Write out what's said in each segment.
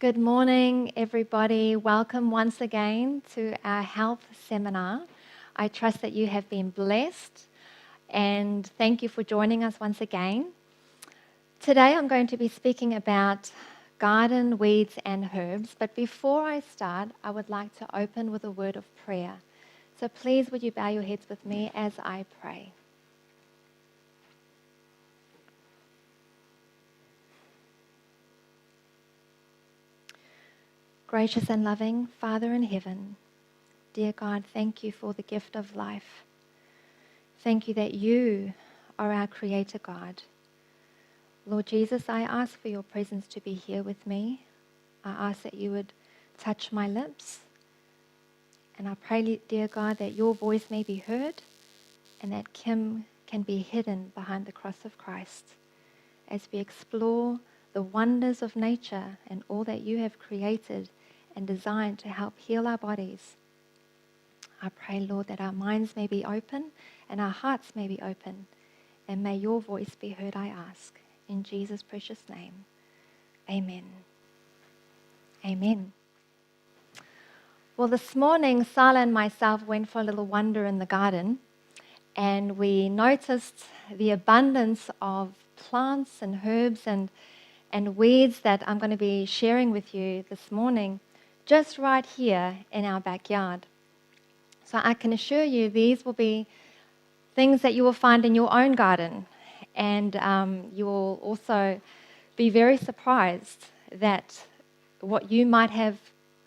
Good morning, everybody. Welcome once again to our health seminar. I trust that you have been blessed and thank you for joining us once again. Today I'm going to be speaking about garden weeds and herbs, but before I start, I would like to open with a word of prayer. So please would you bow your heads with me as I pray. Gracious and loving Father in heaven, dear God, thank you for the gift of life. Thank you that you are our Creator God. Lord Jesus, I ask for your presence to be here with me. I ask that you would touch my lips. And I pray, dear God, that your voice may be heard and that Kim can be hidden behind the cross of Christ as we explore the wonders of nature and all that you have created and designed to help heal our bodies. I pray, Lord, that our minds may be open and our hearts may be open, and may your voice be heard, I ask. In Jesus' precious name, amen. Amen. Well, this morning, Sala and myself went for a little wander in the garden, and we noticed the abundance of plants and herbs and weeds that I'm going to be sharing with you this morning, just right here in our backyard. So I can assure you these will be things that you will find in your own garden. And you will also be very surprised that what you might have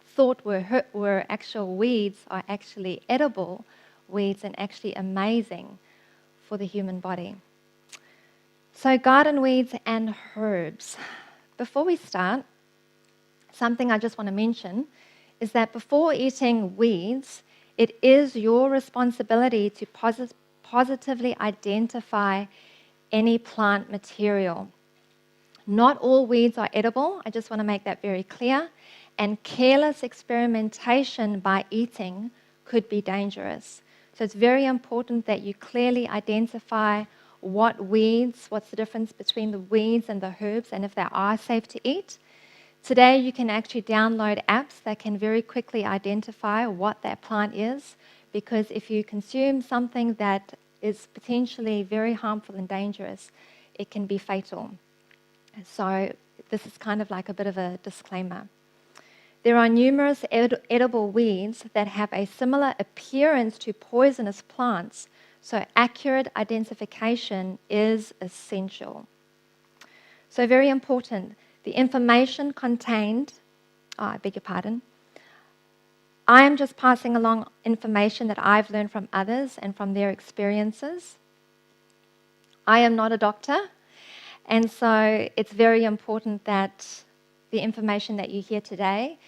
thought were actual weeds are actually edible weeds and actually amazing for the human body. So garden weeds and herbs. Before we start, something I just want to mention is that before eating weeds, it is your responsibility to positively identify any plant material. Not all weeds are edible. I just want to make that very clear. And careless experimentation by eating could be dangerous. So it's very important that you clearly identify what's the difference between the weeds and the herbs, and if they are safe to eat. Today you can actually download apps that can very quickly identify what that plant is, because if you consume something that is potentially very harmful and dangerous, it can be fatal. So this is kind of like a bit of a disclaimer. There are numerous edible weeds that have a similar appearance to poisonous plants, so accurate identification is essential. So very important. The information contained, I beg your pardon, I am just passing along information that I've learned from others and from their experiences. I am not a doctor, and so it's very important that the information that you hear today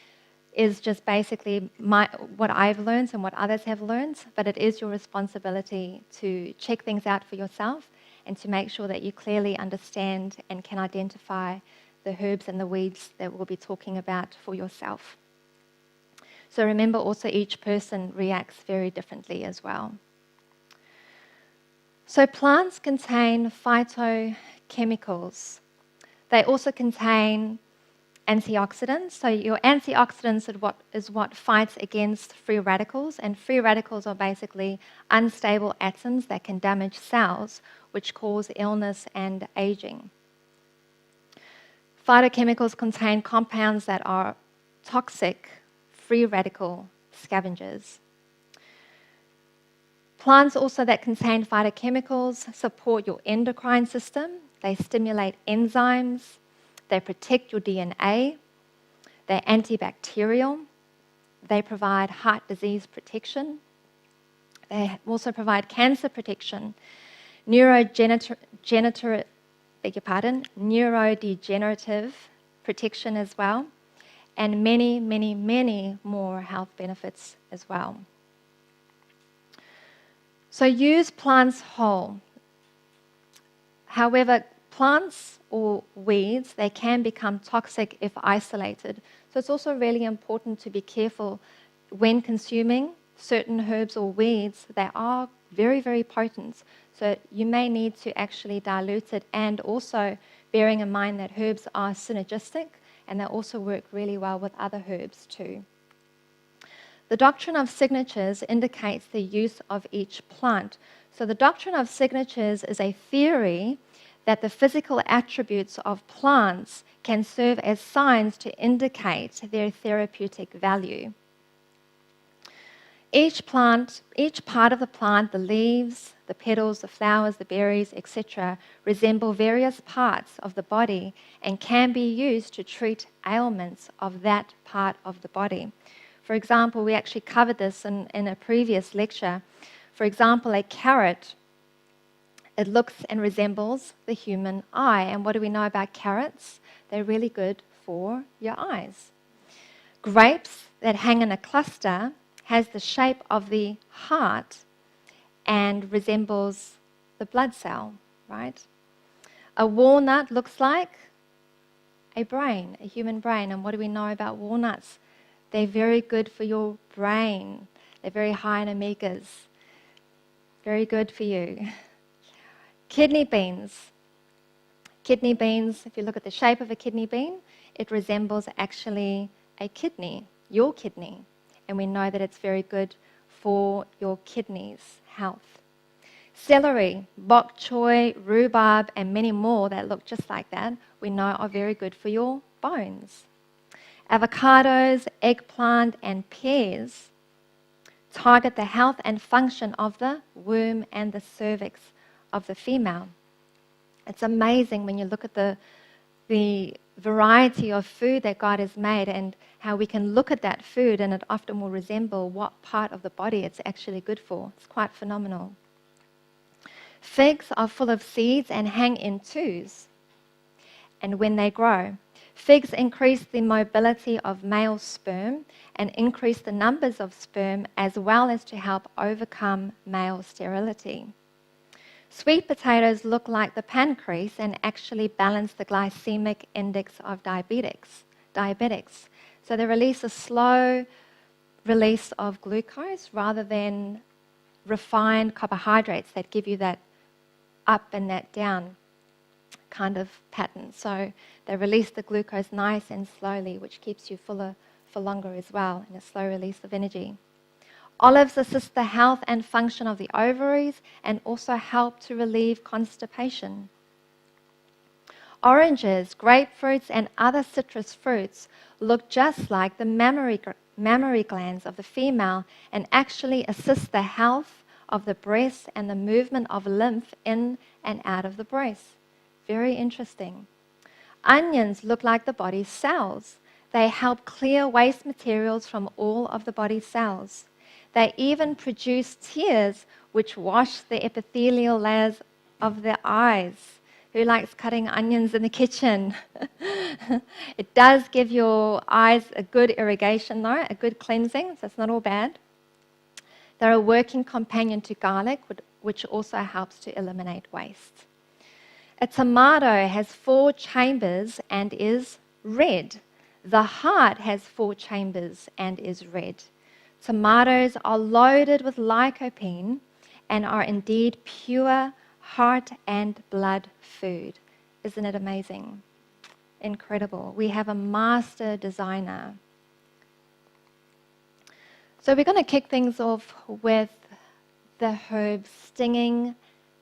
is just basically what I've learned and what others have learned, but it is your responsibility to check things out for yourself and to make sure that you clearly understand and can identify the herbs and the weeds that we'll be talking about for yourself. So remember also each person reacts very differently as well. So plants contain phytochemicals. They also contain antioxidants. So your antioxidants is what fights against free radicals, and free radicals are basically unstable atoms that can damage cells, which cause illness and aging. Phytochemicals contain compounds that are toxic free radical scavengers. Plants also that contain phytochemicals support your endocrine system. They stimulate enzymes. They protect your DNA. They're antibacterial. They provide heart disease protection. They also provide cancer protection, neurodegenerative protection as well, and many, many, many more health benefits as well. So use plants whole. However, plants or weeds, they can become toxic if isolated. So it's also really important to be careful when consuming certain herbs or weeds. They are very, very potent. So you may need to actually dilute it, and also bearing in mind that herbs are synergistic and they also work really well with other herbs too. The doctrine of signatures indicates the use of each plant. So the doctrine of signatures is a theory that the physical attributes of plants can serve as signs to indicate their therapeutic value. Each part of the plant, the leaves, the petals, the flowers, the berries, etc., resemble various parts of the body and can be used to treat ailments of that part of the body. For example, we actually covered this in a previous lecture. For example, a carrot, it looks and resembles the human eye. And what do we know about carrots? They're really good for your eyes. Grapes that hang in a cluster has the shape of the heart and resembles the blood cell, right? A walnut looks like a brain, a human brain. And what do we know about walnuts? They're very good for your brain. They're very high in omegas. Very good for you. Kidney beans. Kidney beans, if you look at the shape of a kidney bean, it resembles actually a kidney, your kidney. And we know that it's very good for your kidneys' health. Celery, bok choy, rhubarb, and many more that look just like that, we know are very good for your bones. Avocados, eggplant, and pears target the health and function of the womb and the cervix of the female. It's amazing when you look at the variety of food that God has made and how we can look at that food and it often will resemble what part of the body it's actually good for. It's quite phenomenal. Figs are full of seeds and hang in twos. And when they grow, figs increase the mobility of male sperm and increase the numbers of sperm as well as to help overcome male sterility. Sweet potatoes look like the pancreas and actually balance the glycemic index of diabetics. So they release a slow release of glucose rather than refined carbohydrates that give you that up and that down kind of pattern. So they release the glucose nice and slowly, which keeps you fuller for longer as well, in a slow release of energy. Olives assist the health and function of the ovaries and also help to relieve constipation. Oranges, grapefruits, and other citrus fruits look just like the mammary glands of the female and actually assist the health of the breast and the movement of lymph in and out of the breast. Very interesting. Onions look like the body's cells. They help clear waste materials from all of the body's cells. They even produce tears which wash the epithelial layers of the eyes. Who likes cutting onions in the kitchen? It does give your eyes a good irrigation though, a good cleansing, so it's not all bad. They're a working companion to garlic, which also helps to eliminate waste. A tomato has 4 chambers and is red. The heart has 4 chambers and is red. Tomatoes are loaded with lycopene and are indeed pure heart and blood food. Isn't it amazing? Incredible. We have a master designer. So we're going to kick things off with the herb stinging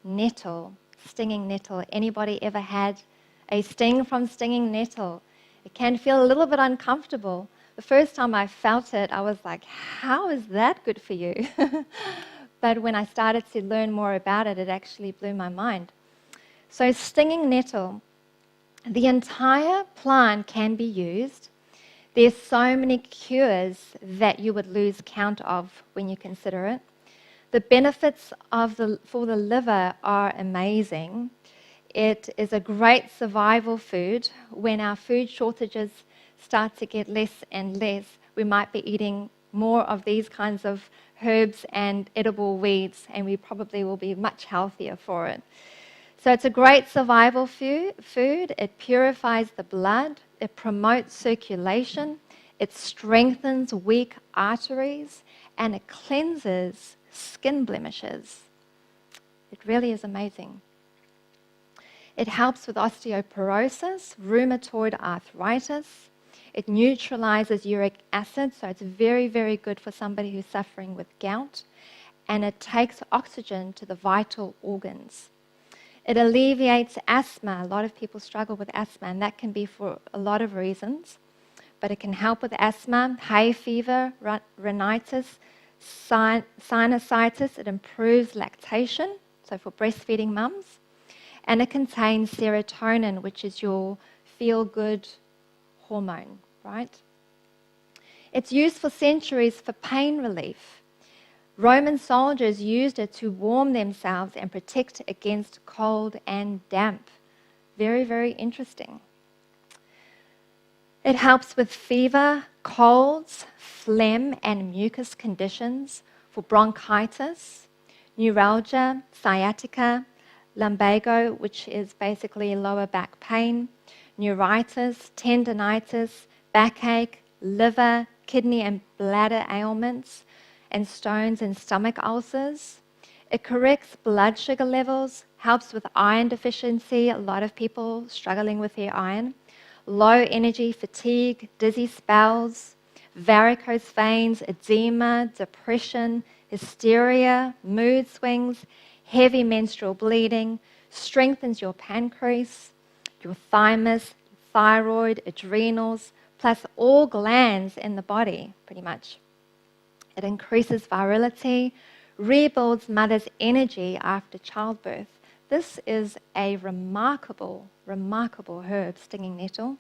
nettle. Stinging nettle. Anybody ever had a sting from stinging nettle? It can feel a little bit uncomfortable. The first time I felt it, I was like, how is that good for you? But when I started to learn more about it, it actually blew my mind. So stinging nettle, the entire plant can be used. There's so many cures that you would lose count of when you consider it. The benefits for the liver are amazing. It is a great survival food. When our food shortages start to get less and less, we might be eating more of these kinds of herbs and edible weeds, and we probably will be much healthier for it. So it's a great survival food. It purifies the blood. It promotes circulation. It strengthens weak arteries, and it cleanses skin blemishes. It really is amazing. It helps with osteoporosis, rheumatoid arthritis, It neutralizes uric acid, so it's very, very good for somebody who's suffering with gout. And it takes oxygen to the vital organs. It alleviates asthma. A lot of people struggle with asthma, and that can be for a lot of reasons. But it can help with asthma, hay fever, rhinitis, sinusitis. It improves lactation, so for breastfeeding mums. And it contains serotonin, which is your feel-good hormone, right? It's used for centuries for pain relief. Roman soldiers used it to warm themselves and protect against cold and damp. Very, very interesting. It helps with fever, colds, phlegm, and mucus conditions, for bronchitis, neuralgia, sciatica, lumbago, which is basically lower back pain, neuritis, tendinitis, backache, liver, kidney and bladder ailments, and stones and stomach ulcers. It corrects blood sugar levels, helps with iron deficiency, a lot of people struggling with their iron, low energy, fatigue, dizzy spells, varicose veins, edema, depression, hysteria, mood swings, heavy menstrual bleeding, strengthens your pancreas, your thymus, thyroid, adrenals, plus all glands in the body, pretty much. It increases virility, rebuilds mother's energy after childbirth. This is a remarkable, remarkable herb, stinging nettle.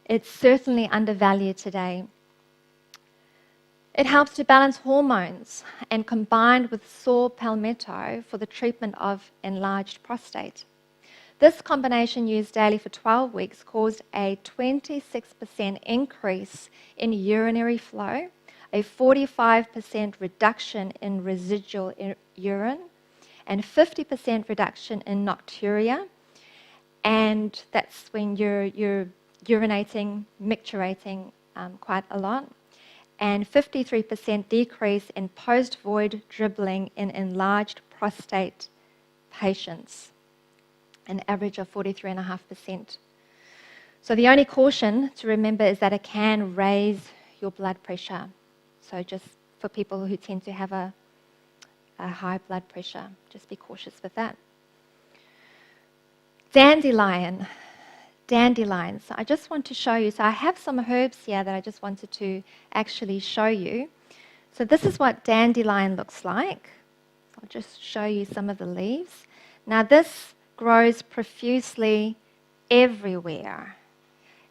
It's certainly undervalued today. It helps to balance hormones and combined with saw palmetto for the treatment of enlarged prostate. This combination used daily for 12 weeks caused a 26% increase in urinary flow, a 45% reduction in residual urine, and 50% reduction in nocturia. And that's when you're urinating, micturating quite a lot. And 53% decrease in post-void dribbling in enlarged prostate patients, an average of 43.5%. So the only caution to remember is that it can raise your blood pressure. So just for people who tend to have a high blood pressure, just be cautious with that. Dandelion. So I just want to show you. So I have some herbs here that I just wanted to actually show you. So this is what dandelion looks like. I'll just show you some of the leaves. Now this grows profusely everywhere.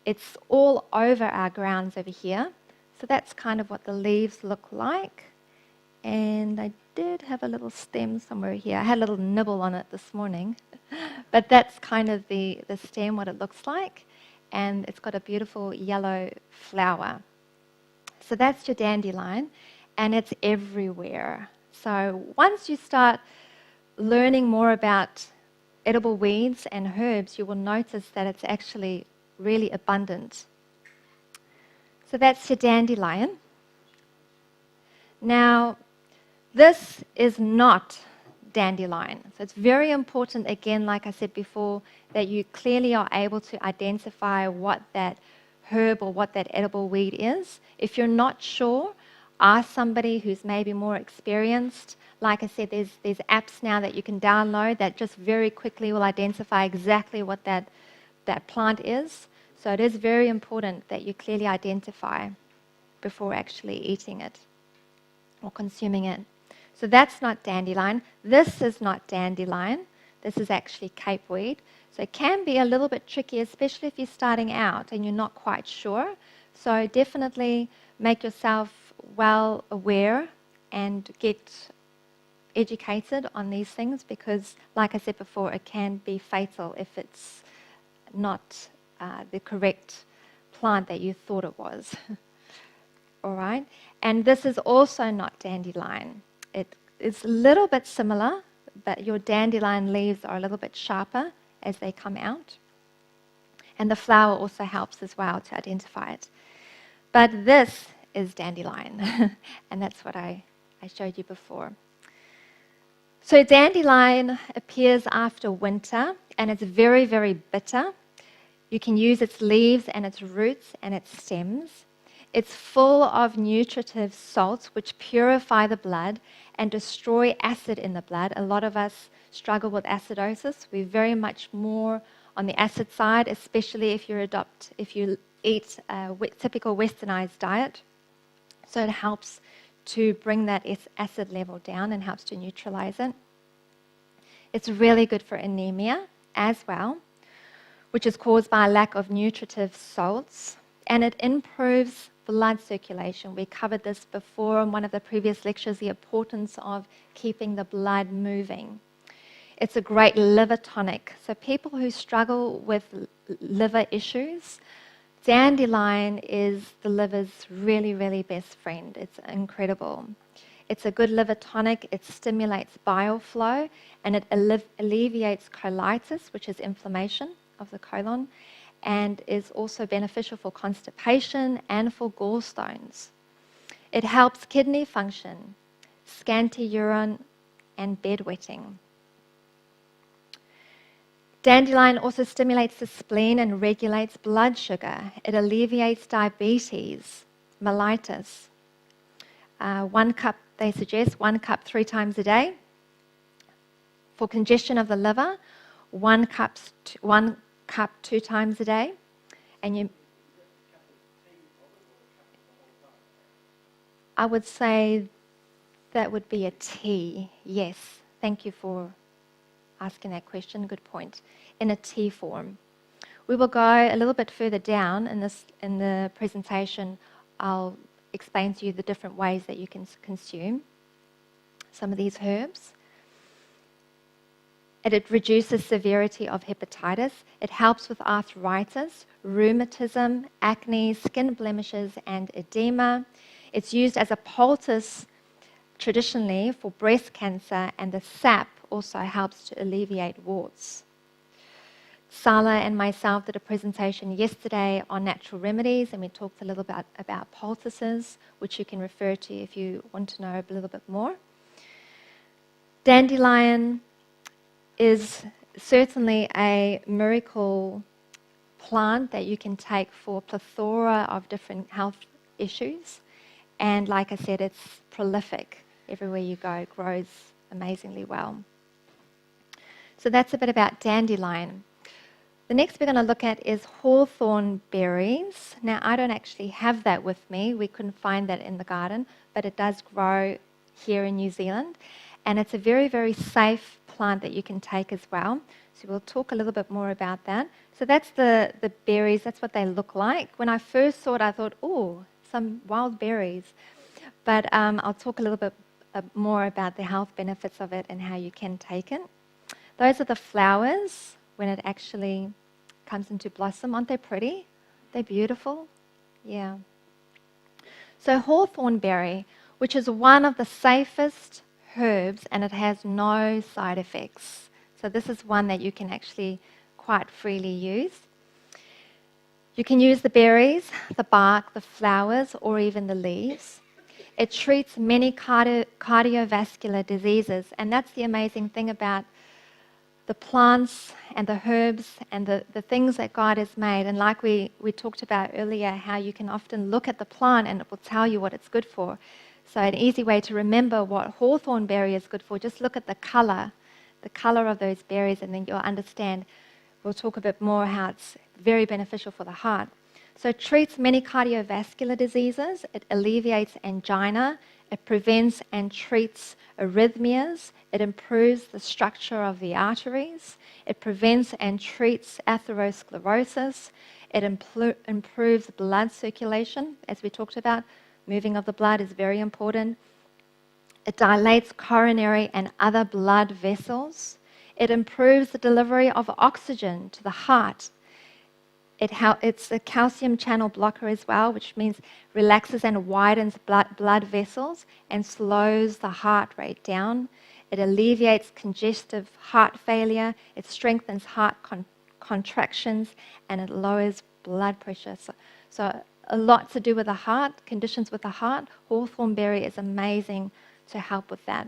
It's all over our grounds over here. So that's kind of what the leaves look like. And I did have a little stem somewhere here. I had a little nibble on it this morning. But that's kind of the stem, what it looks like. And it's got a beautiful yellow flower. So that's your dandelion. And it's everywhere. So once you start learning more about edible weeds and herbs, you will notice that it's actually really abundant. So that's your dandelion. Now, this is not dandelion. So it's very important, again, like I said before, that you clearly are able to identify what that herb or what that edible weed is. If you're not sure, ask somebody who's maybe more experienced. Like I said, there's apps now that you can download that just very quickly will identify exactly what that plant is. So it is very important that you clearly identify before actually eating it or consuming it. So that's not dandelion. This is not dandelion. This is actually capeweed. So it can be a little bit tricky, especially if you're starting out and you're not quite sure. So definitely make yourself well aware and get educated on these things because, like I said before, it can be fatal if it's not the correct plant that you thought it was. All right? And this is also not dandelion. It's a little bit similar, but your dandelion leaves are a little bit sharper as they come out. And the flower also helps as well to identify it. But this is dandelion, and that's what I showed you before. So dandelion appears after winter, and it's very, very bitter. You can use its leaves and its roots and its stems. It's full of nutritive salts which purify the blood and destroy acid in the blood. A lot of us struggle with acidosis. We're very much more on the acid side, especially if you eat a typical westernized diet. So it helps to bring that acid level down and helps to neutralize it. It's really good for anemia as well, which is caused by a lack of nutritive salts, and it improves blood circulation. We covered this before in one of the previous lectures, the importance of keeping the blood moving. It's a great liver tonic. So people who struggle with liver issues, dandelion is the liver's really, really best friend. It's incredible. It's a good liver tonic. It stimulates bile flow, and it alleviates colitis, which is inflammation of the colon, and is also beneficial for constipation and for gallstones. It helps kidney function, scanty urine, and bedwetting. Dandelion also stimulates the spleen and regulates blood sugar. It alleviates diabetes, mellitus. 1 cup, they suggest 1 cup 3 times a day. For congestion of the liver, 1 cup 2 times a day. And I would say that would be a tea. Yes, thank you for asking that question. Good point. In a tea form. We will go a little bit further down in the presentation. I'll explain to you the different ways that you can consume some of these herbs. It reduces severity of hepatitis. It helps with arthritis, rheumatism, acne, skin blemishes, and edema. It's used as a poultice traditionally for breast cancer, and the sap also helps to alleviate warts. Sala and myself did a presentation yesterday on natural remedies, and we talked a little bit about poultices, which you can refer to if you want to know a little bit more. Dandelion is certainly a miracle plant that you can take for a plethora of different health issues. And like I said, it's prolific. Everywhere you go, it grows amazingly well. So that's a bit about dandelion. The next we're going to look at is hawthorn berries. Now, I don't actually have that with me. We couldn't find that in the garden, but it does grow here in New Zealand. And it's a very, very safe plant that you can take as well. So we'll talk a little bit more about that. So that's the berries. That's what they look like. When I first saw it, I thought, oh, some wild berries. But I'll talk a little bit more about the health benefits of it and how you can take it. Those are the flowers when it actually comes into blossom. Aren't they pretty? They're beautiful. Yeah. So hawthorn berry, which is one of the safest herbs, and it has no side effects. So this is one that you can actually quite freely use. You can use the berries, the bark, the flowers, or even the leaves. It treats many cardiovascular diseases, and that's the amazing thing about the plants and the herbs and the things that God has made. And like we talked about earlier, how you can often look at the plant and it will tell you what it's good for. So an easy way to remember what hawthorn berry is good for, just look at the color of those berries, and then you'll understand. We'll talk a bit more how it's very beneficial for the heart. So it treats many cardiovascular diseases. It alleviates angina. It prevents and treats arrhythmias. It improves the structure of the arteries. It prevents and treats atherosclerosis. It improves blood circulation, as we talked about. Moving of the blood is very important. It dilates coronary and other blood vessels. It improves the delivery of oxygen to the heart. It's a calcium channel blocker as well, which means relaxes and widens blood vessels and slows the heart rate down. It alleviates congestive heart failure. It strengthens heart contractions, and it lowers blood pressure. So a lot to do with the heart, conditions with the heart. Hawthorn berry is amazing to help with that.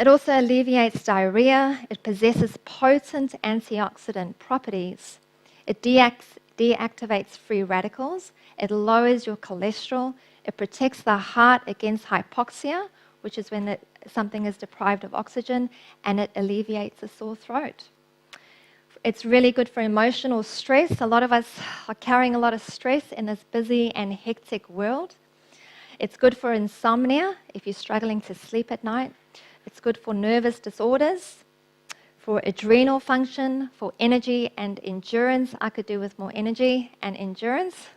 It also alleviates diarrhea. It possesses potent antioxidant properties. It deactivates free radicals. It lowers your cholesterol. It protects the heart against hypoxia, which is when something is deprived of oxygen, and it alleviates a sore throat. It's really good for emotional stress. A lot of us are carrying a lot of stress in this busy and hectic world. It's good for insomnia if you're struggling to sleep at night. It's good for nervous disorders, for adrenal function, for energy and endurance. I could do with more energy and endurance.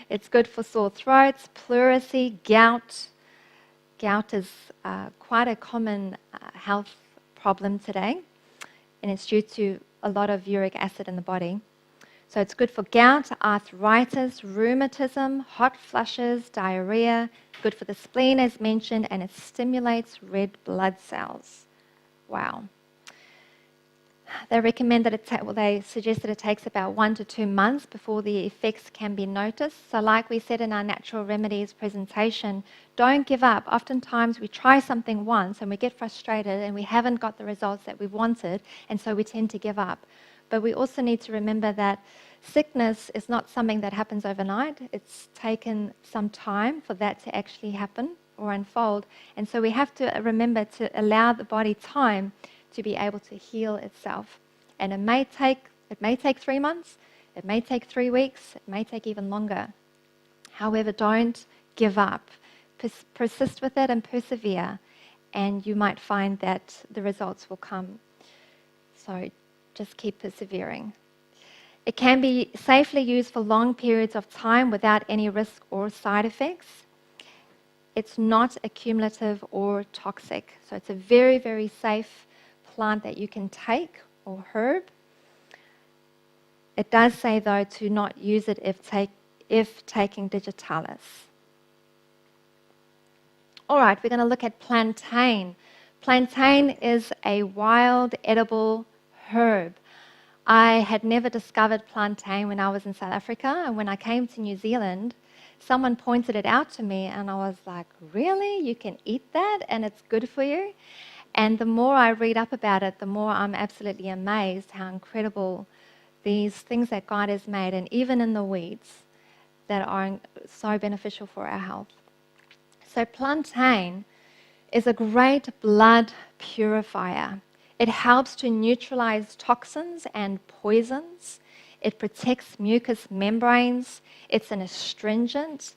It's good for sore throats, pleurisy, gout. Gout is quite a common health problem today, and it's due to a lot of uric acid in the body. So it's good for gout, arthritis, rheumatism, hot flushes, diarrhea. Good for the spleen, as mentioned, and it stimulates red blood cells. Wow. They recommend that they suggest that it takes about 1 to 2 months before the effects can be noticed. So like we said in our natural remedies presentation, don't give up. Oftentimes we try something once and we get frustrated and we haven't got the results that we wanted, and so we tend to give up. But we also need to remember that sickness is not something that happens overnight. It's taken some time for that to actually happen or unfold. And so we have to remember to allow the body time to be able to heal itself. And it may take 3 months, it may take 3 weeks, it may take even longer. However, don't give up. Persist with it and persevere, and you might find that the results will come. So just keep persevering. It can be safely used for long periods of time without any risk or side effects. It's not accumulative or toxic. So it's a very, very safe plant that you can take, or herb. It does say, though, to not use it if taking digitalis. All right, we're going to look at plantain. Plantain is a wild edible herb. I had never discovered plantain when I was in South Africa, and when I came to New Zealand, someone pointed it out to me, and I was like, really? You can eat that and it's good for you? And the more I read up about it, the more I'm absolutely amazed how incredible these things that God has made, and even in the weeds, that are so beneficial for our health. So plantain is a great blood purifier. It helps to neutralize toxins and poisons. It protects mucous membranes. It's an astringent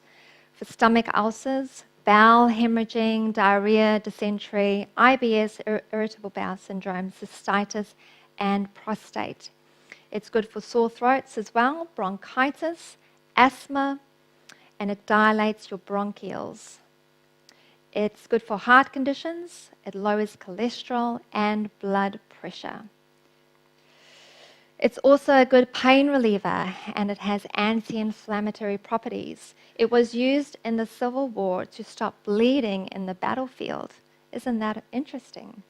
for stomach ulcers, bowel hemorrhaging, diarrhea, dysentery, IBS, irritable bowel syndrome, cystitis, and prostate. It's good for sore throats as well, bronchitis, asthma, and it dilates your bronchioles. It's good for heart conditions. It lowers cholesterol and blood pressure. It's also a good pain reliever, and it has anti-inflammatory properties. It was used in the Civil War to stop bleeding in the battlefield. Isn't that interesting?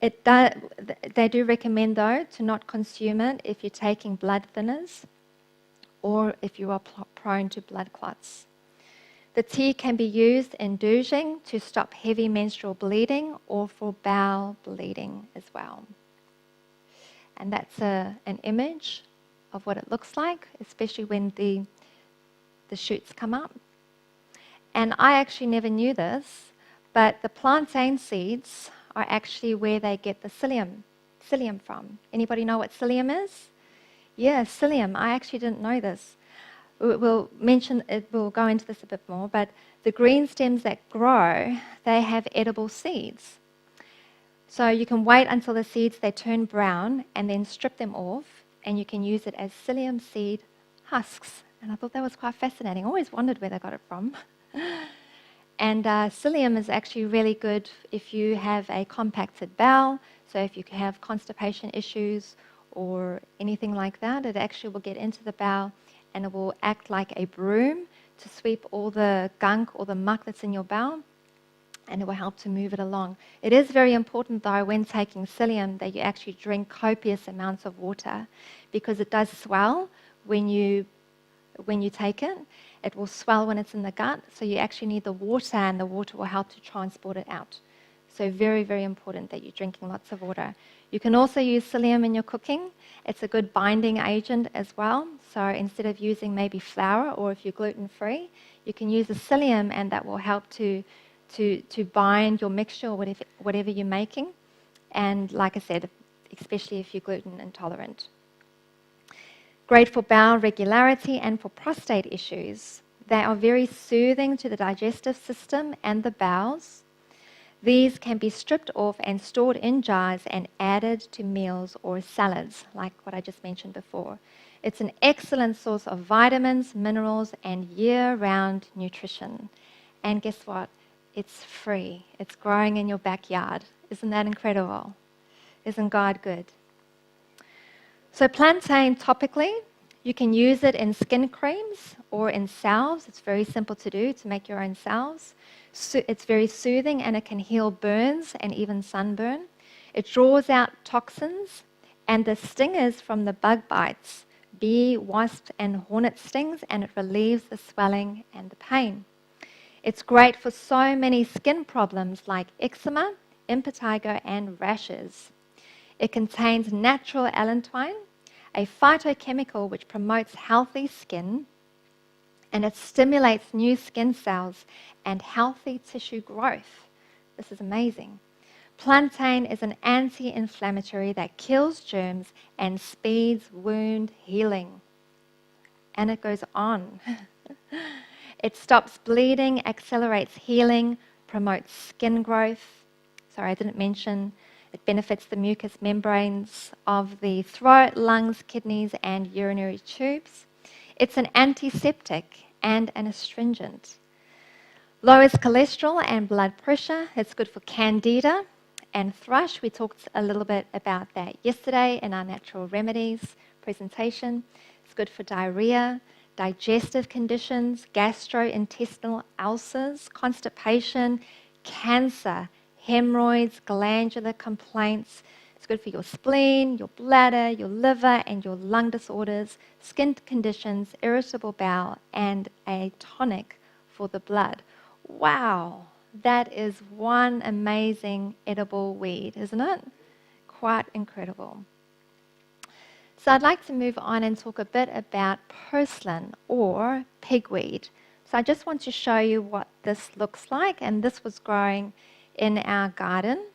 They do recommend, though, to not consume it if you're taking blood thinners or if you are prone to blood clots. The tea can be used in douching to stop heavy menstrual bleeding or for bowel bleeding as well. And that's an image of what it looks like, especially when the shoots come up. And I actually never knew this, but the plantain seeds are actually where they get the psyllium from. Anybody know what psyllium is? Yeah, psyllium. I actually didn't know this. We'll go into this a bit more, but the green stems that grow, they have edible seeds. So you can wait until the seeds, they turn brown, and then strip them off, and you can use it as psyllium seed husks. And I thought that was quite fascinating. I always wondered where they got it from. And psyllium is actually really good if you have a compacted bowel, so if you have constipation issues or anything like that, it actually will get into the bowel, and it will act like a broom to sweep all the gunk or the muck that's in your bowel, and it will help to move it along. It is very important, though, when taking psyllium that you actually drink copious amounts of water, because it does swell when you take it. It will swell when it's in the gut, so you actually need the water, and the water will help to transport it out. So very, very important that you're drinking lots of water. You can also use psyllium in your cooking. It's a good binding agent as well. So instead of using maybe flour, or if you're gluten-free, you can use the psyllium, and that will help to bind your mixture or whatever you're making. And like I said, especially if you're gluten intolerant. Great for bowel regularity and for prostate issues. They are very soothing to the digestive system and the bowels. These can be stripped off and stored in jars and added to meals or salads, like what I just mentioned before. It's an excellent source of vitamins, minerals, and year-round nutrition. And guess what? It's free. It's growing in your backyard. Isn't that incredible? Isn't God good? So plantain topically, you can use it in skin creams or in salves. It's very simple to do, to make your own salves. So it's very soothing, and it can heal burns and even sunburn. It draws out toxins and the stingers from the bug bites, bee, wasp, and hornet stings, and it relieves the swelling and the pain. It's great for so many skin problems like eczema, impetigo, and rashes. It contains natural allantoin, a phytochemical which promotes healthy skin, and it stimulates new skin cells and healthy tissue growth. This is amazing. Plantain is an anti-inflammatory that kills germs and speeds wound healing. And it goes on. It stops bleeding, accelerates healing, promotes skin growth. Sorry, I didn't mention it benefits the mucous membranes of the throat, lungs, kidneys, and urinary tubes. It's an antiseptic and an astringent. Lowers cholesterol and blood pressure. It's good for candida and thrush. We talked a little bit about that yesterday in our natural remedies presentation. It's good for diarrhea, digestive conditions, gastrointestinal ulcers, constipation, cancer, hemorrhoids, glandular complaints. It's good for your spleen, your bladder, your liver, and your lung disorders, skin conditions, irritable bowel, and a tonic for the blood. Wow, that is one amazing edible weed, isn't it? Quite incredible. So I'd like to move on and talk a bit about purslane or pigweed. So I just want to show you what this looks like, and this was growing in our garden.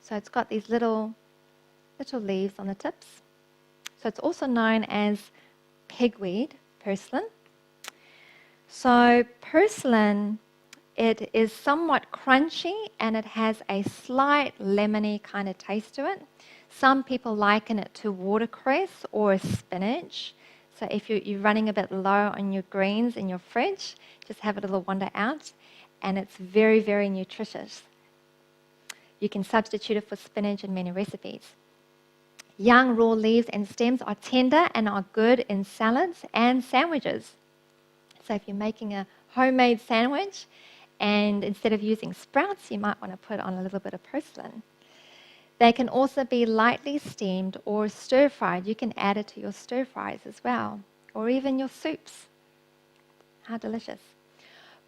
So it's got these little leaves on the tips. So it's also known as pigweed, purslane. So purslane, it is somewhat crunchy, and it has a slight lemony kind of taste to it. Some people liken it to watercress or spinach. So if you're running a bit low on your greens in your fridge, just have a little wander out, and it's very, very nutritious. You can substitute it for spinach in many recipes. Young raw leaves and stems are tender and are good in salads and sandwiches. So if you're making a homemade sandwich, and instead of using sprouts, you might want to put on a little bit of purslane. They can also be lightly steamed or stir-fried. You can add it to your stir-fries as well, or even your soups. How delicious.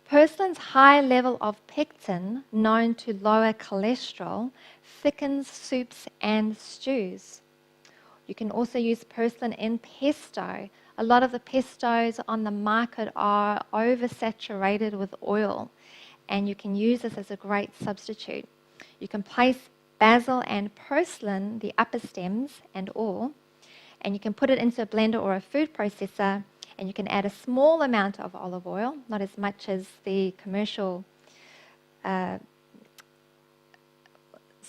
Purslane's high level of pectin, known to lower cholesterol, thickens soups and stews. You can also use purslane in pesto. A lot of the pestos on the market are oversaturated with oil, and you can use this as a great substitute. You can place basil and purslane, the upper stems and all, and you can put it into a blender or a food processor, and you can add a small amount of olive oil, not as much as the commercial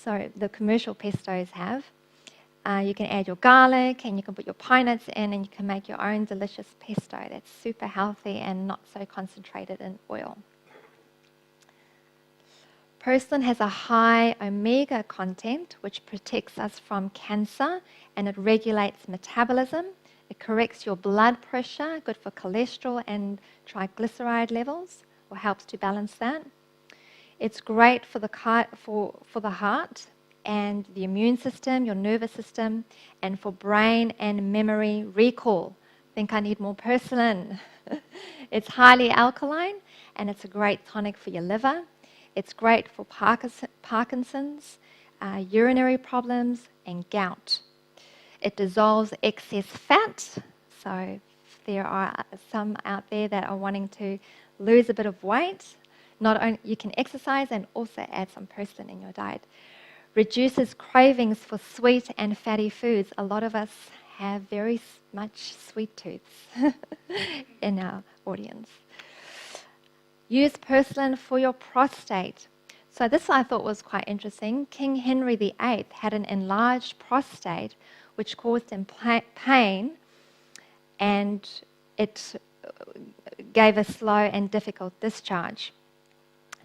pestos have. You can add your garlic, and you can put your pine nuts in, and you can make your own delicious pesto that's super healthy and not so concentrated in oil. Purslane has a high omega content, which protects us from cancer, and it regulates metabolism. It corrects your blood pressure, good for cholesterol and triglyceride levels, or helps to balance that. It's great for the heart and the immune system, your nervous system, and for brain and memory recall. I think I need more purslane. It's highly alkaline, and it's a great tonic for your liver. It's great for Parkinson's, urinary problems, and gout. It dissolves excess fat. So if there are some out there that are wanting to lose a bit of weight, not only you can exercise and also add some purslane in your diet. Reduces cravings for sweet and fatty foods. A lot of us have very much sweet tooths in our audience. Use purslane for your prostate. So this I thought was quite interesting. King Henry VIII had an enlarged prostate which caused him pain, and it gave a slow and difficult discharge.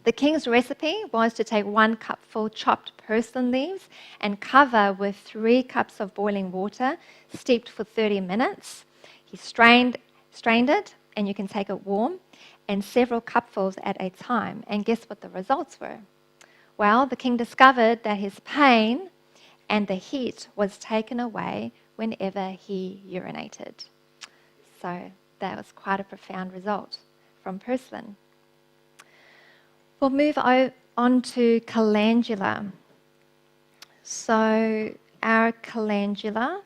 The king's recipe was to take 1 cupful chopped purslane leaves and cover with 3 cups of boiling water, steeped for 30 minutes. He strained it, and you can take it warm, and several cupfuls at a time. And guess what the results were? Well, the king discovered that his pain and the heat was taken away whenever he urinated. So that was quite a profound result from purslane. We'll move on to calendula. So our calendula,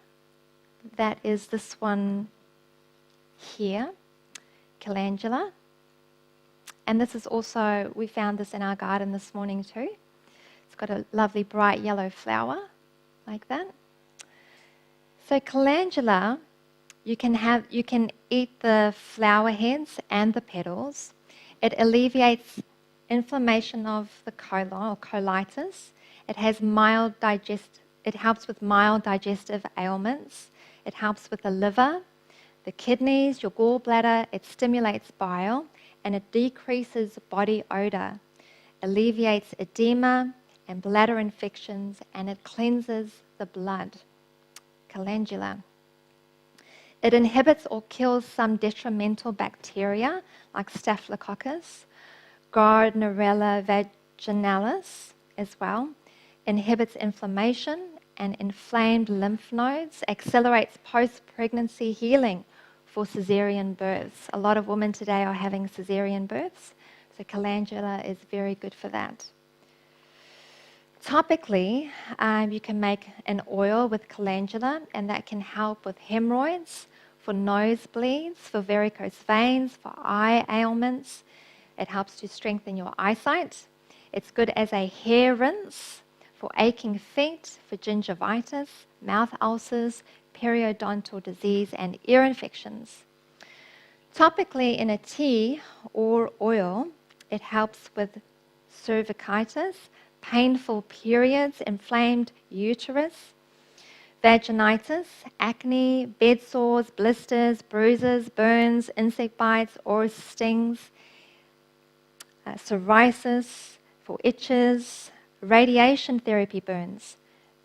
that is this one here, calendula. And this is also, we found this in our garden this morning too. It's got a lovely bright yellow flower, like that. So calendula, you can eat the flower heads and the petals. It alleviates inflammation of the colon or colitis. It helps with mild digestive ailments. It helps with the liver, the kidneys, your gallbladder. It stimulates bile, and it decreases body odor, alleviates edema and bladder infections, and it cleanses the blood. Calendula. It inhibits or kills some detrimental bacteria like Staphylococcus, Gardnerella vaginalis as well, inhibits inflammation and inflamed lymph nodes, accelerates post-pregnancy healing for cesarean births. A lot of women today are having cesarean births, so calendula is very good for that. Topically, you can make an oil with calendula, and that can help with hemorrhoids, for nosebleeds, for varicose veins, for eye ailments. It helps to strengthen your eyesight. It's good as a hair rinse for aching feet, for gingivitis, mouth ulcers, periodontal disease, and ear infections. Topically in a tea or oil, it helps with cervicitis, painful periods, inflamed uterus, vaginitis, acne, bed sores, blisters, bruises, burns, insect bites or stings, psoriasis, for itches, radiation therapy burns,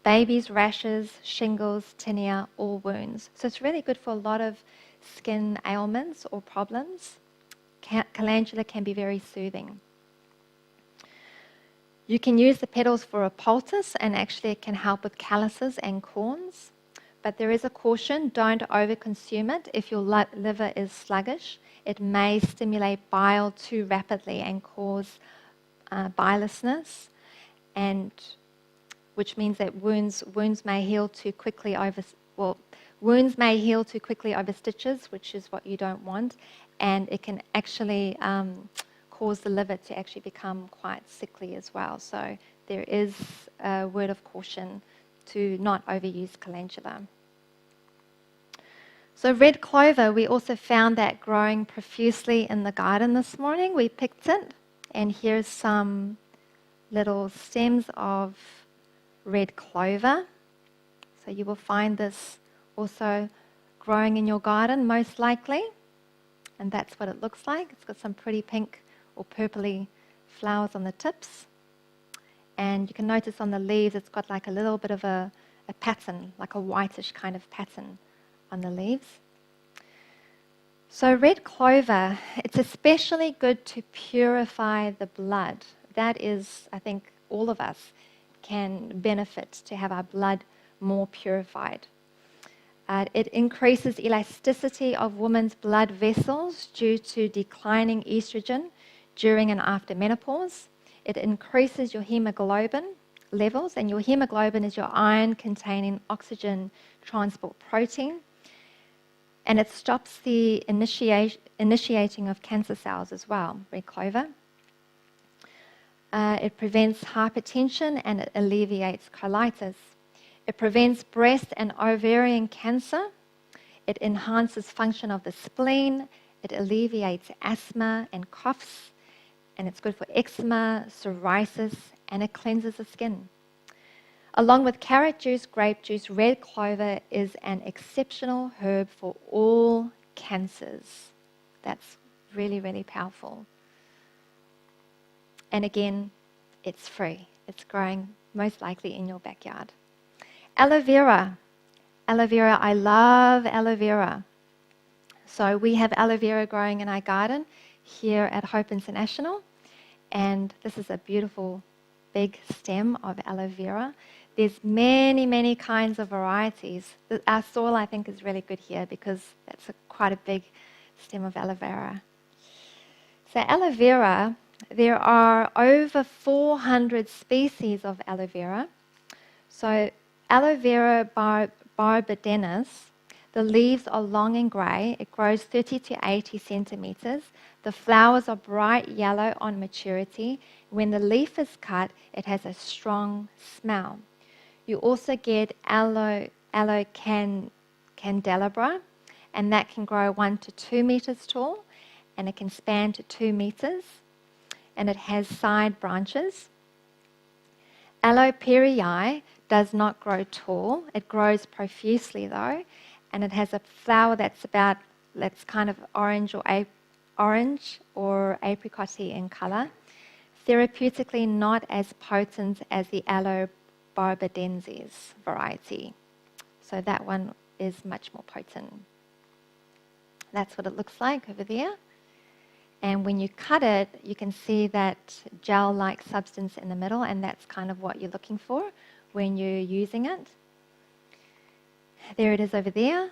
babies' rashes, shingles, tinea, or wounds. So it's really good for a lot of skin ailments or problems. Calendula can be very soothing. You can use the petals for a poultice, and actually it can help with calluses and corns. But there is a caution: don't overconsume it. If your liver is sluggish, it may stimulate bile too rapidly and cause biliousness, and which means that wounds may heal too quickly over stitches, which is what you don't want, and it can actually cause the liver to actually become quite sickly as well. So there is a word of caution to not overuse calendula. So red clover, we also found that growing profusely in the garden this morning. We picked it, and here's some little stems of red clover. So you will find this also growing in your garden most likely, and that's what it looks like. It's got some pretty pink or purpley flowers on the tips, and you can notice on the leaves it's got like a little bit of a pattern, like a whitish kind of pattern on the leaves. So red clover, it's especially good to purify the blood. That is, I think all of us can benefit to have our blood more purified. It increases elasticity of women's blood vessels due to declining estrogen during and after menopause. It increases your hemoglobin levels, and your hemoglobin is your iron-containing oxygen transport protein. And it stops the initiating of cancer cells as well, red clover. It prevents hypertension and it alleviates colitis. It prevents breast and ovarian cancer. It enhances function of the spleen. It alleviates asthma and coughs. And it's good for eczema, psoriasis, and it cleanses the skin. Along with carrot juice, grape juice, red clover is an exceptional herb for all cancers. That's really, really powerful. And again, it's free. It's growing most likely in your backyard. Aloe vera. Aloe vera, I love aloe vera. So we have aloe vera growing in our garden here at Hope International. And this is a beautiful big stem of aloe vera. There's many, many kinds of varieties. Our soil, I think, is really good here because that's quite a big stem of aloe vera. So aloe vera, there are over 400 species of aloe vera. So aloe vera barbadensis, the leaves are long and grey. It grows 30 to 80 centimetres. The flowers are bright yellow on maturity. When the leaf is cut, it has a strong smell. You also get aloe candelabra, and that can grow 1 to 2 meters tall, and it can span to 2 meters, and it has side branches. Aloe perii does not grow tall. It grows profusely though, and it has a flower that's kind of orange or apricot-y in color. Therapeutically not as potent as the aloe barbadensis variety. So that one is much more potent. That's what it looks like over there. And when you cut it, you can see that gel-like substance in the middle, and that's kind of what you're looking for when you're using it. There it is over there.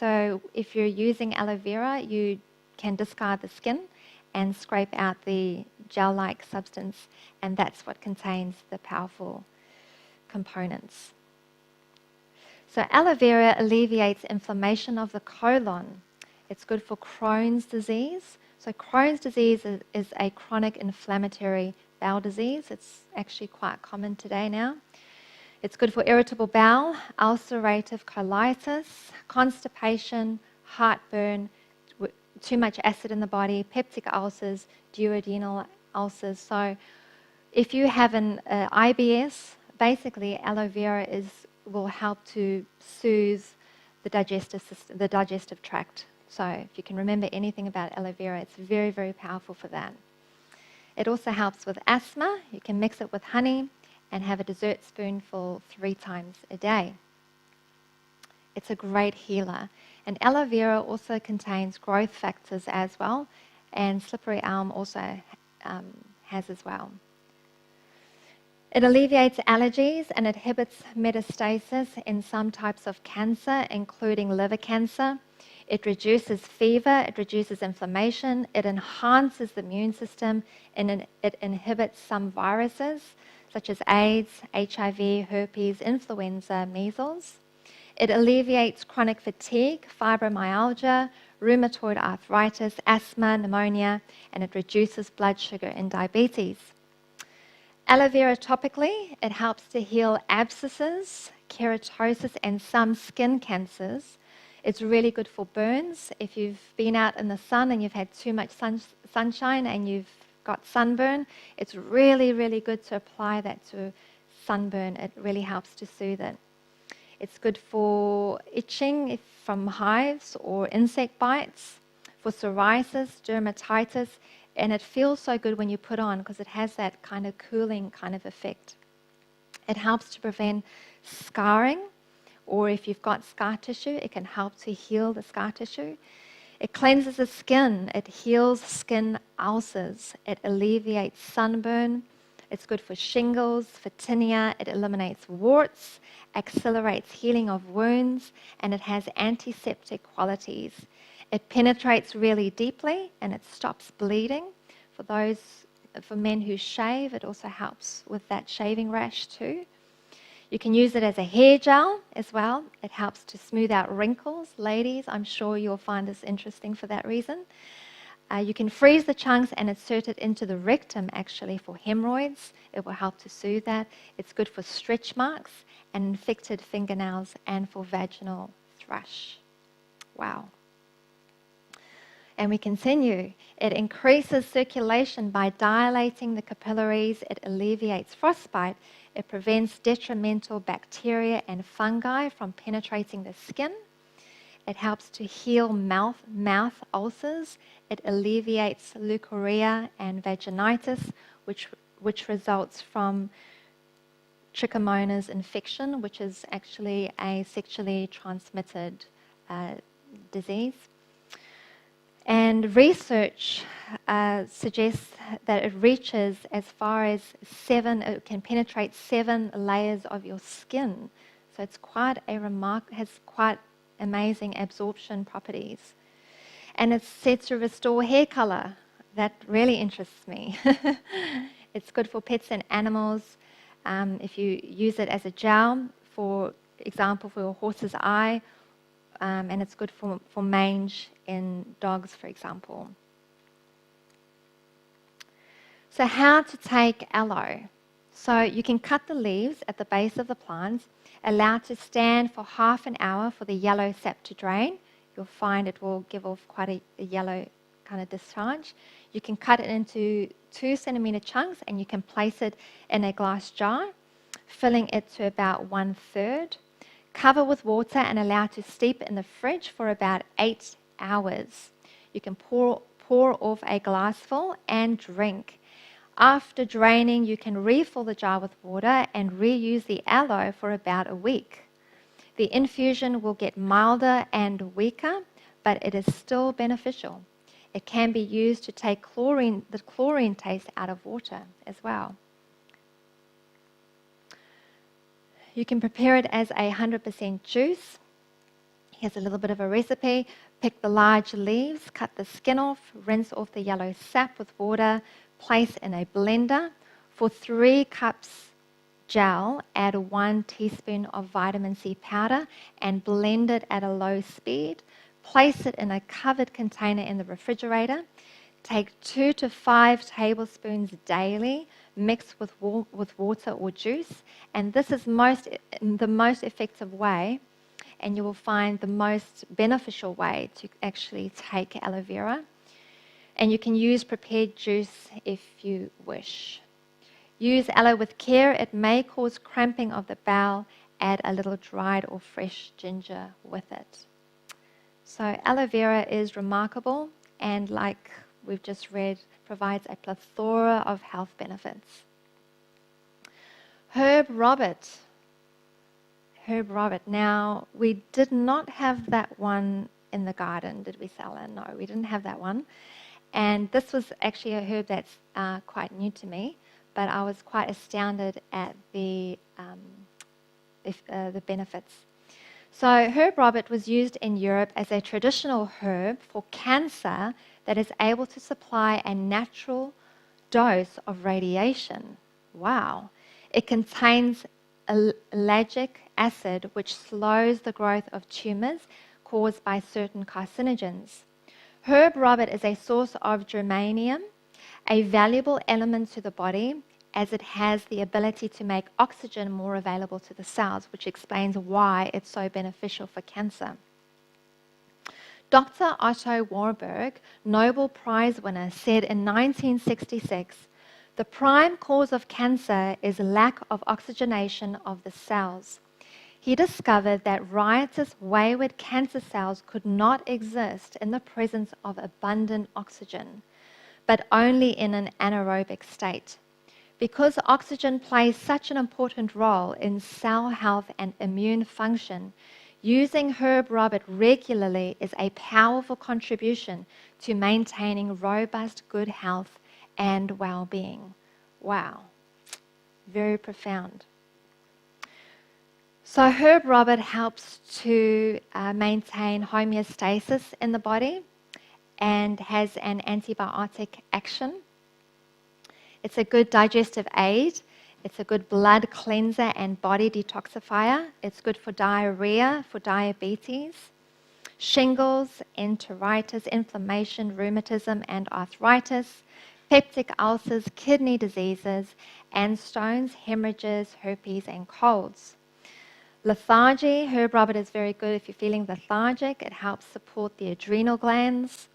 So if you're using aloe vera, you can discard the skin and scrape out the gel-like substance, and that's what contains the powerful components. So aloe vera alleviates inflammation of the colon. It's good for Crohn's disease. So Crohn's disease is a chronic inflammatory bowel disease. It's actually quite common today now. It's good for irritable bowel, ulcerative colitis, constipation, heartburn, too much acid in the body, peptic ulcers, duodenal ulcers. So if you have an IBS, basically aloe vera will help to soothe the digestive system, the digestive tract. So if you can remember anything about aloe vera, it's very, very powerful for that. It also helps with asthma. You can mix it with honey and have a dessert spoonful 3 times a day. It's a great healer. And aloe vera also contains growth factors as well, and slippery elm also has as well. It alleviates allergies and inhibits metastasis in some types of cancer, including liver cancer. It reduces fever, it reduces inflammation, it enhances the immune system, and it inhibits some viruses such as AIDS, HIV, herpes, influenza, measles. It alleviates chronic fatigue, fibromyalgia, rheumatoid arthritis, asthma, pneumonia, and it reduces blood sugar and diabetes. Aloe vera topically, it helps to heal abscesses, keratosis, and some skin cancers. It's really good for burns. If you've been out in the sun and you've had too much sunshine and you've got sunburn, it's really, really good to apply that to sunburn. It really helps to soothe it. It's good for itching from hives or insect bites, for psoriasis, dermatitis, and it feels so good when you put on because it has that kind of cooling kind of effect. It helps to prevent scarring, or if you've got scar tissue, it can help to heal the scar tissue. It cleanses the skin. It heals skin ulcers. It alleviates sunburn. It's good for shingles, for tinea. It eliminates warts, accelerates healing of wounds, and it has antiseptic qualities. It penetrates really deeply and it stops bleeding for those for men who shave, it also helps with that shaving rash too. You can use it as a hair gel as well. It helps to smooth out wrinkles. Ladies, I'm sure you'll find this interesting for that reason. You can freeze the chunks and insert it into the rectum actually for hemorrhoids. It will help to soothe that. It's good for stretch marks and infected fingernails and for vaginal thrush. Wow. And we continue. It increases circulation by dilating the capillaries. It alleviates frostbite. It prevents detrimental bacteria and fungi from penetrating the skin. It helps to heal mouth ulcers. It alleviates leukorrhea and vaginitis, which results from trichomonas infection, which is actually a sexually transmitted disease. And research suggests that it reaches as far as it can penetrate 7 layers of your skin. So it's quite has quite amazing absorption properties. And it's said to restore hair color. That really interests me. It's good for pets and animals. If you use it as a gel, for example, for your horse's eye, and it's good for mange in dogs, for example. So how to take aloe. So you can cut the leaves at the base of the plants, allow to stand for half an hour for the yellow sap to drain. You'll find it will give off quite a yellow kind of discharge. You can cut it into 2 centimeter chunks and you can place it in a glass jar, filling it to about 1/3. Cover with water and allow to steep in the fridge for about 8 hours. You can pour off a glassful and drink. After draining, you can refill the jar with water and reuse the aloe for about a week. The infusion will get milder and weaker, but it is still beneficial. It can be used to take the chlorine taste out of water as well. You can prepare it as 100% juice. Here's a little bit of a recipe. Pick the large leaves, cut the skin off, rinse off the yellow sap with water, place in a blender. For 3 cups gel, add 1 teaspoon of vitamin C powder and blend it at a low speed. Place it in a covered container in the refrigerator. Take 2 to 5 tablespoons daily, mix with water or juice, and this is the most effective way, and you will find the most beneficial way to actually take aloe vera. And you can use prepared juice if you wish. Use aloe with care. It may cause cramping of the bowel. Add a little dried or fresh ginger with it. So aloe vera is remarkable, and like we've just read, provides a plethora of health benefits. Herb Robert. Now, we did not have that one in the garden, did we, Sala? No, we didn't have that one. And this was actually a herb that's quite new to me, but I was quite astounded at the benefits. So herb Robert was used in Europe as a traditional herb for cancer that is able to supply a natural dose of radiation. Wow. It contains ellagic acid, which slows the growth of tumors caused by certain carcinogens. Herb Robert is a source of germanium, a valuable element to the body, as it has the ability to make oxygen more available to the cells, which explains why it's so beneficial for cancer. Dr. Otto Warburg, Nobel Prize winner, said in 1966, "The prime cause of cancer is lack of oxygenation of the cells." He discovered that riotous, wayward cancer cells could not exist in the presence of abundant oxygen, but only in an anaerobic state. Because oxygen plays such an important role in cell health and immune function, using herb Robert regularly is a powerful contribution to maintaining robust good health and well-being. Wow, very profound. So herb Robert helps to maintain homeostasis in the body and has an antibiotic action. It's a good digestive aid. It's a good blood cleanser and body detoxifier. It's good for diarrhea, for diabetes, shingles, enteritis, inflammation, rheumatism and arthritis, peptic ulcers, kidney diseases, and stones, hemorrhages, herpes, and colds. Lethargy, herb robert is very good if you're feeling lethargic. It helps support the adrenal glands.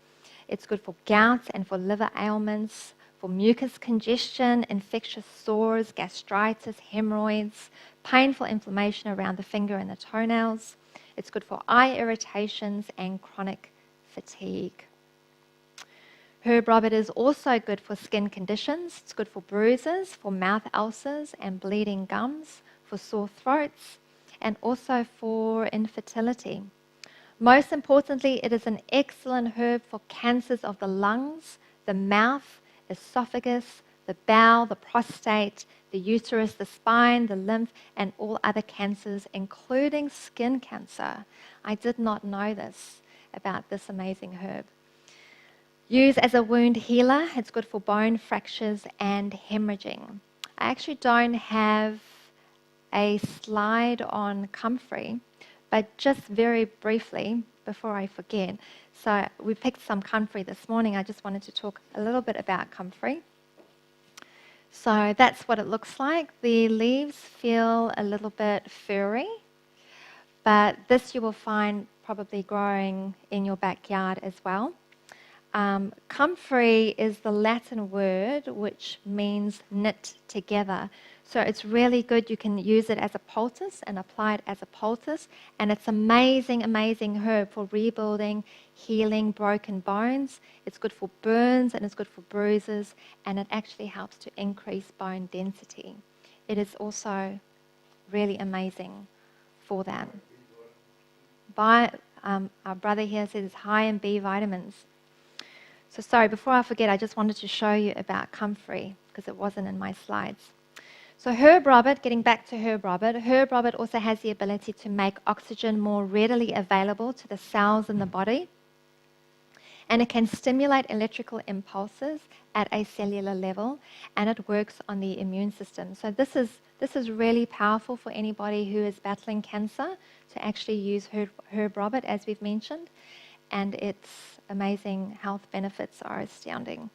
It's good for gout and for liver ailments, for mucus congestion, infectious sores, gastritis, hemorrhoids, painful inflammation around the finger and the toenails. It's good for eye irritations and chronic fatigue. Herb robert is also good for skin conditions. It's good for bruises, for mouth ulcers and bleeding gums, for sore throats, and also for infertility. Most importantly, it is an excellent herb for cancers of the lungs, the mouth, esophagus, the bowel, the prostate, the uterus, the spine, the lymph, and all other cancers, including skin cancer. I did not know this about this amazing herb. Used as a wound healer, it's good for bone fractures and hemorrhaging. I actually don't have a slide on comfrey, but just very briefly, before I forget, so we picked some comfrey this morning. I just wanted to talk a little bit about comfrey. So that's what it looks like. The leaves feel a little bit furry, but this you will find probably growing in your backyard as well. Comfrey is the Latin word which means knit together. So it's really good. You can use it as a poultice and apply it as a poultice. And it's amazing, amazing herb for rebuilding, healing broken bones. It's good for burns and it's good for bruises. And it actually helps to increase bone density. It is also really amazing for that. Our brother here says it's high in B vitamins. So sorry, before I forget, I just wanted to show you about comfrey because it wasn't in my slides. So herb robert, getting back to herb robert also has the ability to make oxygen more readily available to the cells in the body. And it can stimulate electrical impulses at a cellular level, and it works on the immune system. So this is really powerful for anybody who is battling cancer to actually use herb robert, as we've mentioned. And its amazing health benefits are astounding.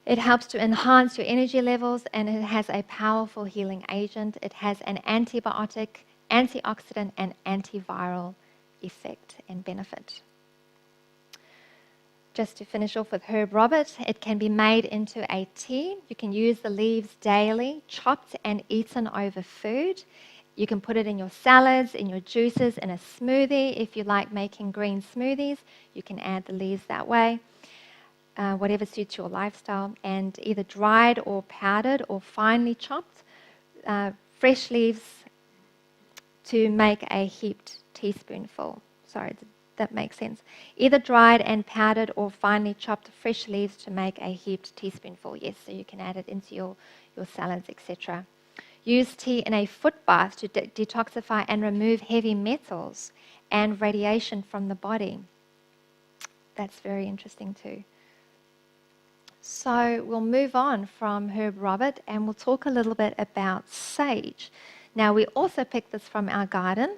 It helps to enhance your energy levels, and it has a powerful healing agent. It has an antibiotic, antioxidant, and antiviral effect and benefit. Just to finish off with herb robert, it can be made into a tea. You can use the leaves daily, chopped and eaten over food. You can put it in your salads, in your juices, in a smoothie. If you like making green smoothies, you can add the leaves that way. Whatever suits your lifestyle. And either dried or powdered or finely chopped, fresh leaves to make a heaped teaspoonful. Sorry, did that make sense? Either dried and powdered or finely chopped fresh leaves to make a heaped teaspoonful. Yes, so you can add it into your salads, etc. Use tea in a foot bath to detoxify and remove heavy metals and radiation from the body. That's very interesting too. So we'll move on from herb robert and we'll talk a little bit about sage. Now we also picked this from our garden,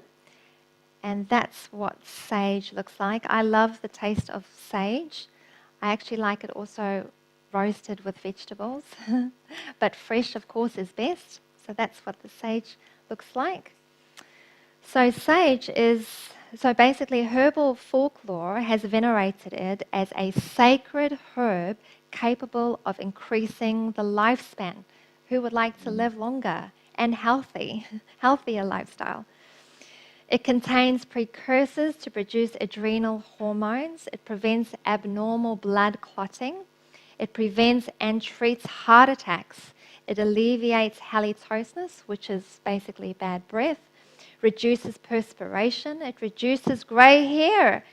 and that's what sage looks like. I love the taste of sage. I actually like it also roasted with vegetables, but fresh of course is best. So that's what the sage looks like. So basically herbal folklore has venerated it as a sacred herb capable of increasing the lifespan. Who would like to live longer and healthier lifestyle? It contains precursors to produce adrenal hormones. It prevents abnormal blood clotting. It prevents and treats heart attacks. It alleviates halitosis, which is basically bad breath, reduces perspiration, it reduces grey hair.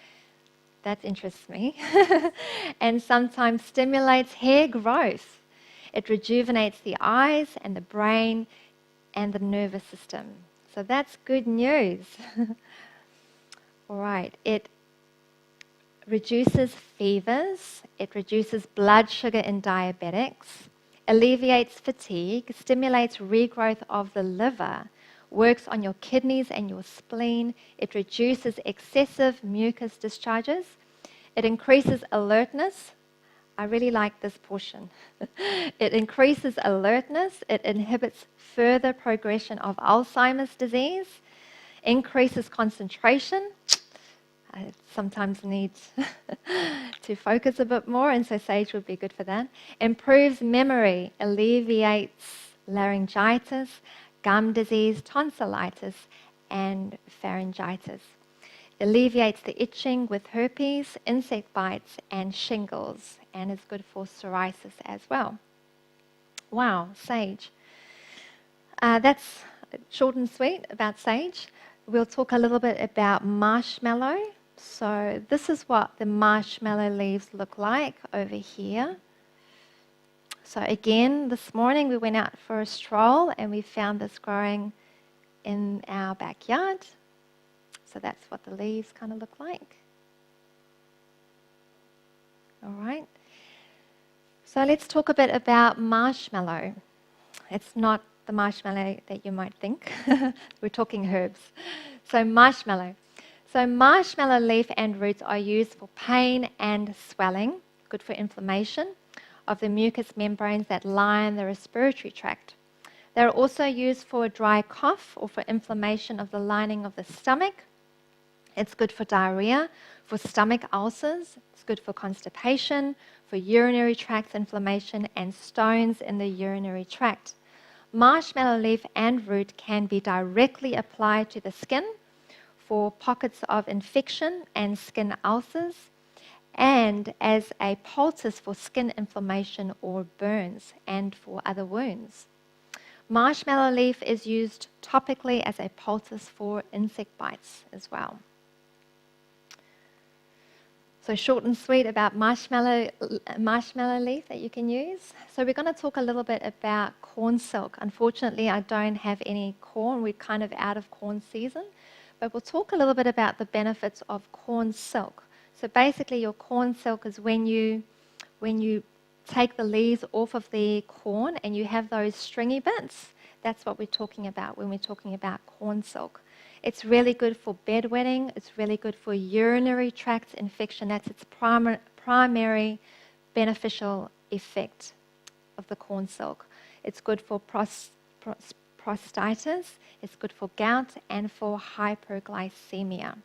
That interests me. And sometimes stimulates hair growth. It rejuvenates the eyes and the brain and the nervous system. So that's good news. All right. It reduces fevers. It reduces blood sugar in diabetics. alleviates fatigue, stimulates regrowth of the liver, works on your kidneys and your spleen. It reduces excessive mucus discharges. It increases alertness. I really like this portion. It increases alertness. It inhibits further progression of Alzheimer's disease, increases concentration. I sometimes need to focus a bit more, and so sage would be good for that. Improves memory, alleviates laryngitis, gum disease, tonsillitis, and pharyngitis. Alleviates the itching with herpes, insect bites, and shingles, and is good for psoriasis as well. Wow, sage. That's short and sweet about sage. We'll talk a little bit about marshmallow. So this is what the marshmallow leaves look like over here. So again, this morning we went out for a stroll and we found this growing in our backyard. So that's what the leaves kind of look like. All right. So let's talk a bit about marshmallow. It's not the marshmallow that you might think. We're talking herbs. So marshmallow. So marshmallow leaf and roots are used for pain and swelling, good for inflammation of the mucous membranes that line the respiratory tract. They're also used for a dry cough or for inflammation of the lining of the stomach. It's good for diarrhea, for stomach ulcers. It's good for constipation, for urinary tract inflammation, and stones in the urinary tract. Marshmallow leaf and root can be directly applied to the skin for pockets of infection and skin ulcers, and as a poultice for skin inflammation or burns and for other wounds. Marshmallow leaf is used topically as a poultice for insect bites as well. So short and sweet about marshmallow leaf that you can use. So we're going to talk a little bit about corn silk. Unfortunately, I don't have any corn. We're kind of out of corn season. But we'll talk a little bit about the benefits of corn silk. So basically your corn silk is when you take the leaves off of the corn and you have those stringy bits. That's what we're talking about when we're talking about corn silk. It's really good for bedwetting. It's really good for urinary tract infection. That's its primary beneficial effect of the corn silk. It's good for prostatitis. It's good for gout and for hyperglycemia.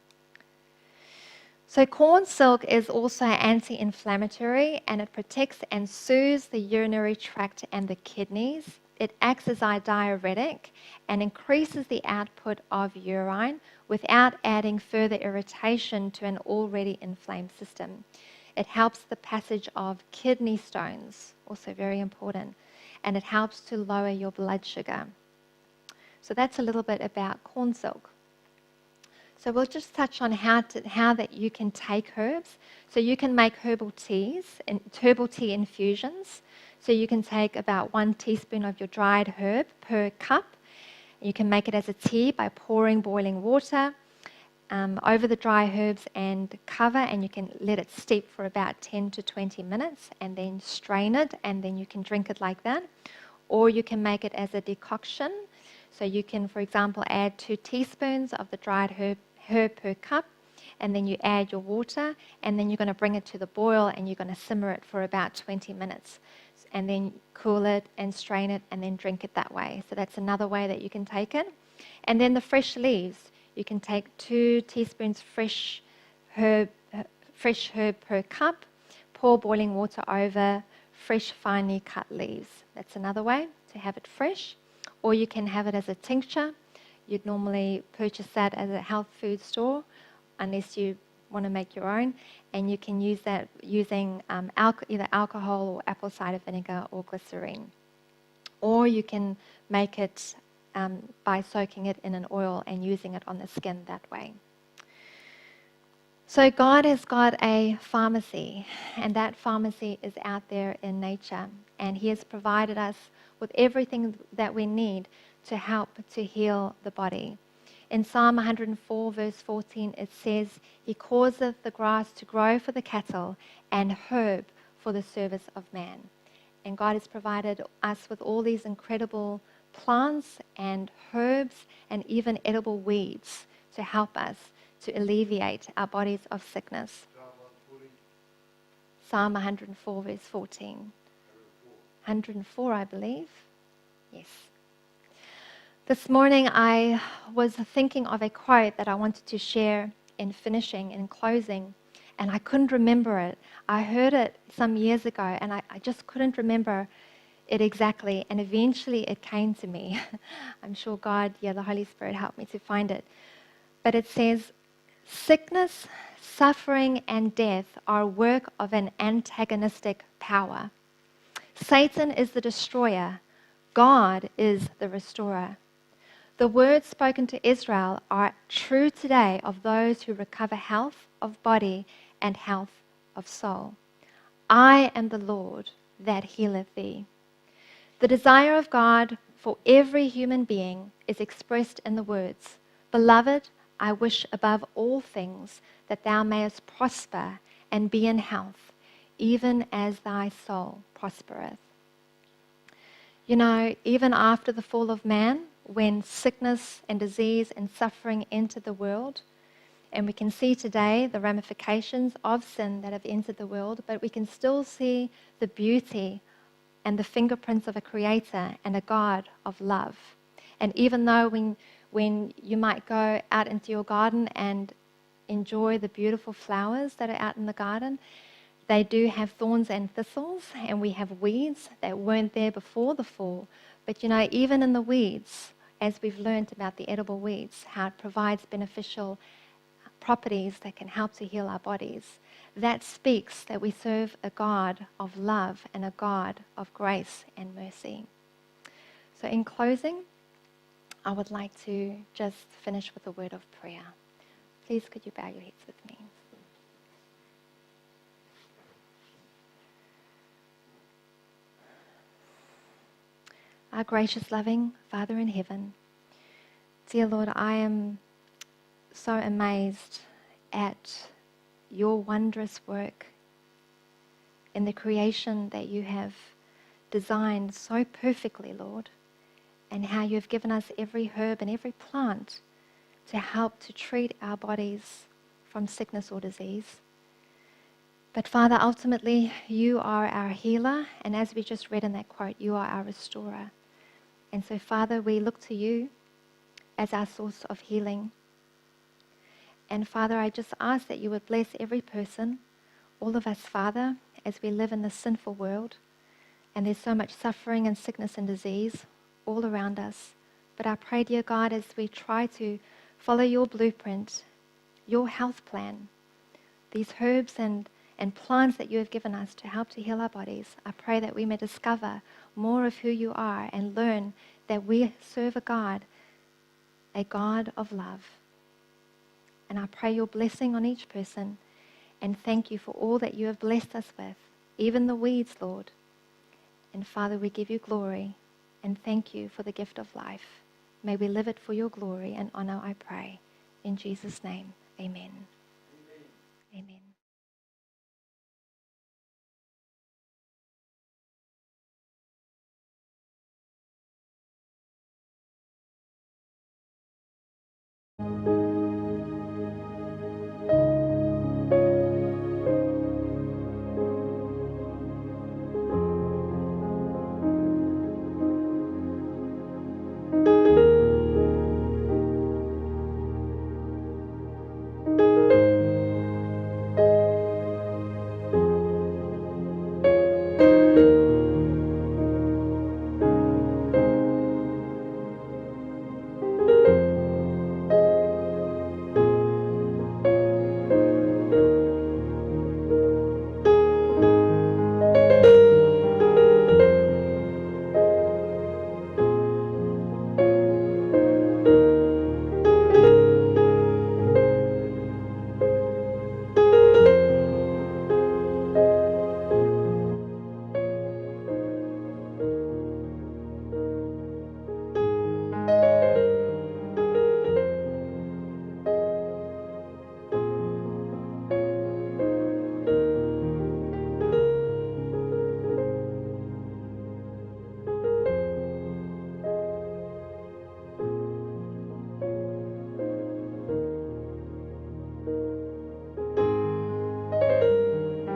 So corn silk is also anti-inflammatory, and it protects and soothes the urinary tract and the kidneys. It acts as a diuretic and increases the output of urine without adding further irritation to an already inflamed system. It helps the passage of kidney stones, also very important, and it helps to lower your blood sugar. So that's a little bit about corn silk. So we'll just touch on how that you can take herbs. So you can make herbal teas and herbal tea infusions. So you can take about 1 teaspoon of your dried herb per cup. You can make it as a tea by pouring boiling water over the dry herbs and cover, and you can let it steep for about 10 to 20 minutes and then strain it, and then you can drink it like that. Or you can make it as a decoction. So you can, for example, add 2 teaspoons of the dried herb per cup, and then you add your water, and then you're going to bring it to the boil, and you're going to simmer it for about 20 minutes. And then cool it and strain it and then drink it that way. So that's another way that you can take it. And then the fresh leaves. You can take 2 teaspoons fresh herb per cup, pour boiling water over fresh finely cut leaves. That's another way to have it fresh. Or you can have it as a tincture. You'd normally purchase that at a health food store unless you want to make your own, and you can use that using either alcohol or apple cider vinegar or glycerine. Or you can make it by soaking it in an oil and using it on the skin that way. So God has got a pharmacy, and that pharmacy is out there in nature, and He has provided us with everything that we need to help to heal the body. In Psalm 104 verse 14 it says, He causeth the grass to grow for the cattle and herb for the service of man. And God has provided us with all these incredible plants and herbs and even edible weeds to help us to alleviate our bodies of sickness. Psalm 104, verse 14. 104, I believe. Yes. This morning I was thinking of a quote that I wanted to share in finishing and closing, and I couldn't remember it. I heard it some years ago, and I just couldn't remember it exactly, and eventually it came to me. I'm sure God, the Holy Spirit helped me to find it. But it says, "Sickness, suffering, and death are a work of an antagonistic power. Satan is the destroyer. God is the restorer. The words spoken to Israel are true today of those who recover health of body and health of soul. I am the Lord that healeth thee." The desire of God for every human being is expressed in the words, "Beloved, I wish above all things that thou mayest prosper and be in health, even as thy soul prospereth." You know, even after the fall of man, when sickness and disease and suffering entered the world, and we can see today the ramifications of sin that have entered the world, but we can still see the beauty and the fingerprints of a creator and a God of love. And even though when you might go out into your garden and enjoy the beautiful flowers that are out in the garden, they do have thorns and thistles, and we have weeds that weren't there before the fall. But you know, even in the weeds, as we've learned about the edible weeds, how it provides beneficial properties that can help to heal our bodies, that speaks that we serve a God of love and a God of grace and mercy. So in closing, I would like to just finish with a word of prayer. Please could you bow your heads with me? Our gracious, loving Father in heaven, dear Lord, I am so amazed at your wondrous work in the creation that you have designed so perfectly, Lord, and how you have given us every herb and every plant to help to treat our bodies from sickness or disease. But Father, ultimately, you are our healer, and as we just read in that quote, you are our restorer. And so, Father, we look to you as our source of healing. And Father, I just ask that you would bless every person, all of us, Father, as we live in this sinful world. And there's so much suffering and sickness and disease all around us. But I pray, dear God, as we try to follow your blueprint, your health plan, these herbs and plants that you have given us to help to heal our bodies, I pray that we may discover more of who you are and learn that we serve a God of love. And I pray your blessing on each person, and thank you for all that you have blessed us with, even the weeds, Lord. And Father, we give you glory and thank you for the gift of life. May we live it for your glory and honor, I pray. In Jesus' name, amen. Amen. Amen.